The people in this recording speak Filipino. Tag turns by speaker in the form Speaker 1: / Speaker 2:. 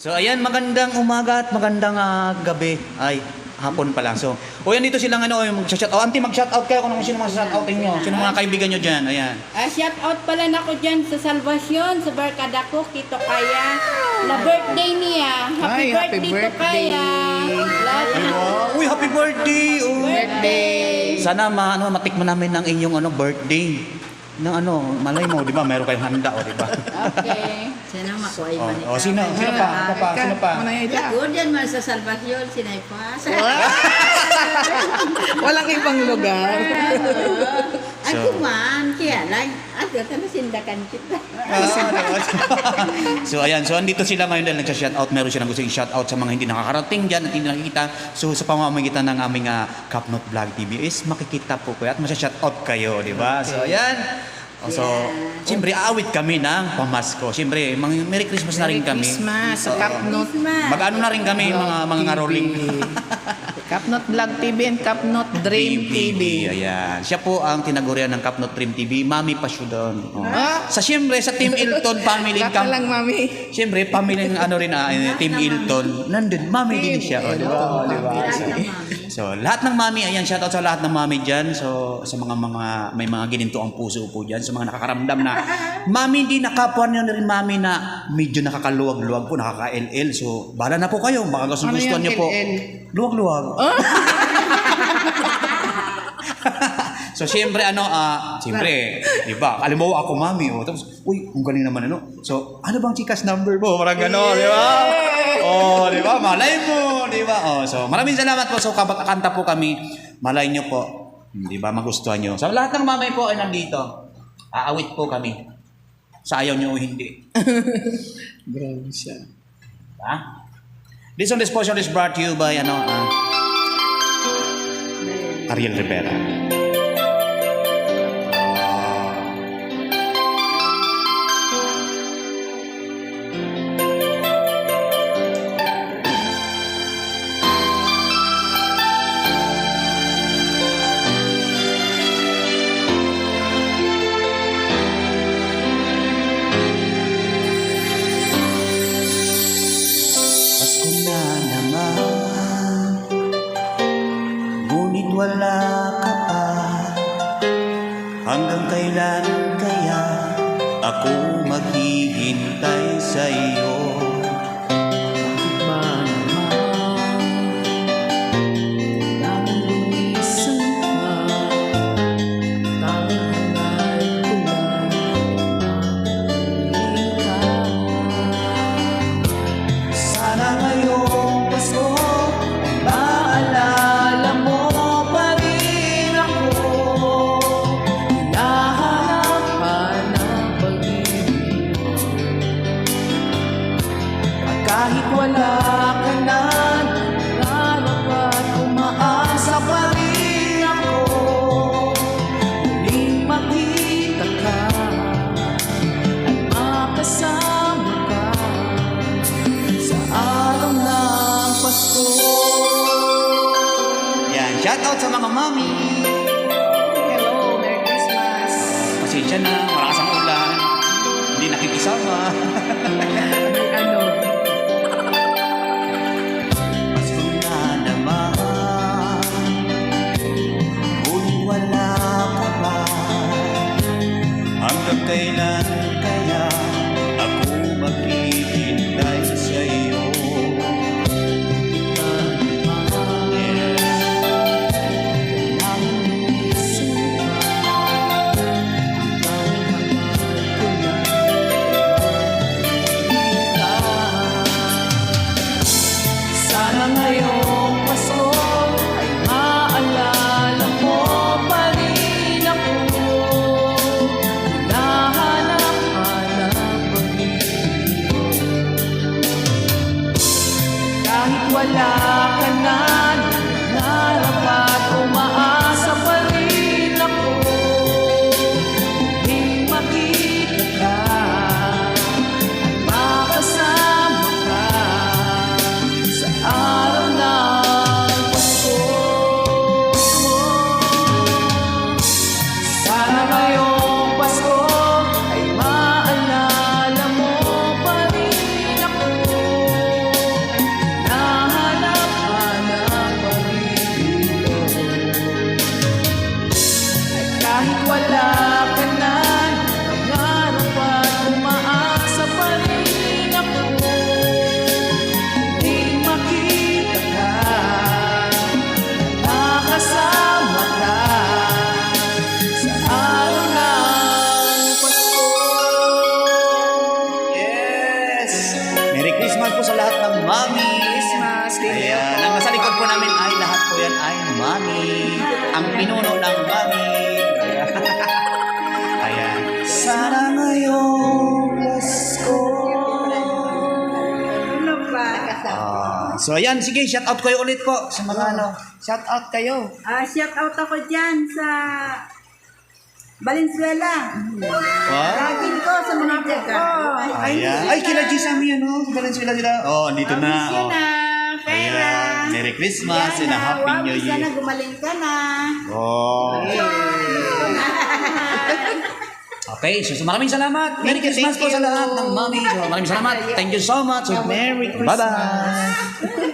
Speaker 1: So ayan, magandang umaga at magandang gabi. Ay, hapon pala. So, o yan dito silang mag-shout out. Auntie, mag-shout out kayo kung sino mag-shout outin nyo. Sino mga kaibigan nyo dyan. Ayan.
Speaker 2: Shout out pala na ko dyan sa Salvasyon, sa barkada ko, Tito Kaya. Na birthday niya. Happy birthday, Tito Kaya.
Speaker 1: Uy, happy birthday!
Speaker 2: Birthday!
Speaker 1: Sana matikman namin ng inyong birthday. Malay mo, di ba? Meron kayong handa, di ba?
Speaker 2: Okay. Sana makuhay man ikaw.
Speaker 1: Sino pa? Sino pa?
Speaker 2: Good yan man sa Salvasyon, sinaypas.
Speaker 3: Walang ibang lugar.
Speaker 2: Ay, kuman, kaya lang. Sana sindakan kita.
Speaker 1: So ayan, so andito sila ngayon dahil nag-shoutout. Meron silang gusto i-shoutout sa mga hindi nakakarating dyan at hindi nakikita. So sa pamamagitan ng aming Kapnot Vlog TV is makikita po kayo at masya-shoutout kayo, di ba? So ayan. So, siyempre, aawit kami ng pamasko. Siyempre, Merry Christmas na rin kami.
Speaker 3: Christmas sa Kapnot.
Speaker 1: Mag-ano na rin kami, mga rolling.
Speaker 3: Kapnot Vlog TV and Kapnot Dream TV.
Speaker 1: Ayan. Siya po ang tinagurian ng Kapnot Dream TV. Mami Pasyudon. Siyempre, sa Team Ilton Family.
Speaker 3: Kaka lang, mami.
Speaker 1: Siyempre, family ng Team Ilton. Nandun, mami din siya. Di ba? So, lahat ng mami, ayan, shoutout sa lahat ng mami dyan. So, sa mga may mga gininto ang puso po dyan. Sa mga nakakaramdam na, mami, hindi nakapwa nyo na rin mami na medyo nakakaluwag-luwag po, nakaka-LL. So, bahala na po kayo. Baka gusto-gustuhan nyo po. Luwag-luwag. So, siyempre, siyempre, di ba? Alam mo, ako, mami, tapos, uy, ang galing naman, So, ano bang chikas number mo? Parang gano'n, di ba? Di ba? Malay mo, di ba? So, maraming salamat po. So, kapag kakanta po kami, malay nyo po, di ba, magustuhan nyo. So, lahat ng mamay po ay nandito. Aawit po kami. Sa ayaw nyo o hindi.
Speaker 3: Grabe siya.
Speaker 1: This on this portion is brought to you by, Ariel Rivera. Pasko na naman, ngunit wala ka pa. Hanggang kailan kaya ako maghihintay sa iyo? Sana ngayong Pasko, maalala mo pa rin ako.
Speaker 3: Hinahanap ng pag-ibig.
Speaker 1: At kahit wala ka na,
Speaker 3: Narap at
Speaker 1: umaasa pa rin ako.
Speaker 3: muling makita ka at makasama ka sa araw ng Pasko.
Speaker 1: Yan, shoutout sa mga mami.
Speaker 3: Hello, Merry Christmas.
Speaker 1: Pasensya na, malakas ang ulan. Hindi nakikisama.
Speaker 3: Ano?
Speaker 1: Pasko na naman, ngunit wala ka pa. Hanggang kailan kaya ako maghihintay sa iyo? Sana ngayong Pasko ay maalala mo pa rin ako.
Speaker 3: Hinahanap-hanap pag-ibig.
Speaker 1: Kahit wala ka na, narap at umaasa pa rin ako. Muling makita ka at makasama ka sa araw ng Pasko. Sana ngayong Pasko ay maalala mo pa rin ako. Christmas po sa lahat ng mami.
Speaker 3: Christmas.
Speaker 1: Ayan. Ang nasa likod po namin ay lahat po yan ay mami. Ang pinuno ng mami. Ayan. Sana ngayong Pasko.
Speaker 2: Ano ba?
Speaker 1: So ayan, sige, shout out kayo ulit po sa mga ano.
Speaker 3: Shout out kayo.
Speaker 2: Shout out ako dyan sa Valenzuela.
Speaker 1: Wow.
Speaker 2: Lagin ko sa mga ko.
Speaker 1: Ayan. Ay, kila Gisami, ano? Sa Valenzuela sila. Oh, dito na.
Speaker 2: Siya
Speaker 1: Oh.
Speaker 2: na. Kaya.
Speaker 1: Ayan. Merry Christmas and a Happy New Year.
Speaker 2: Sana gumaling ka na.
Speaker 1: Oh. Okay, so maraming salamat. Merry
Speaker 3: Thank you,
Speaker 1: Christmas
Speaker 3: thank
Speaker 1: po sa
Speaker 3: you.
Speaker 1: lahat ng mami. So, maraming salamat. Thank you so much.
Speaker 3: Merry Christmas.
Speaker 1: Bye-bye.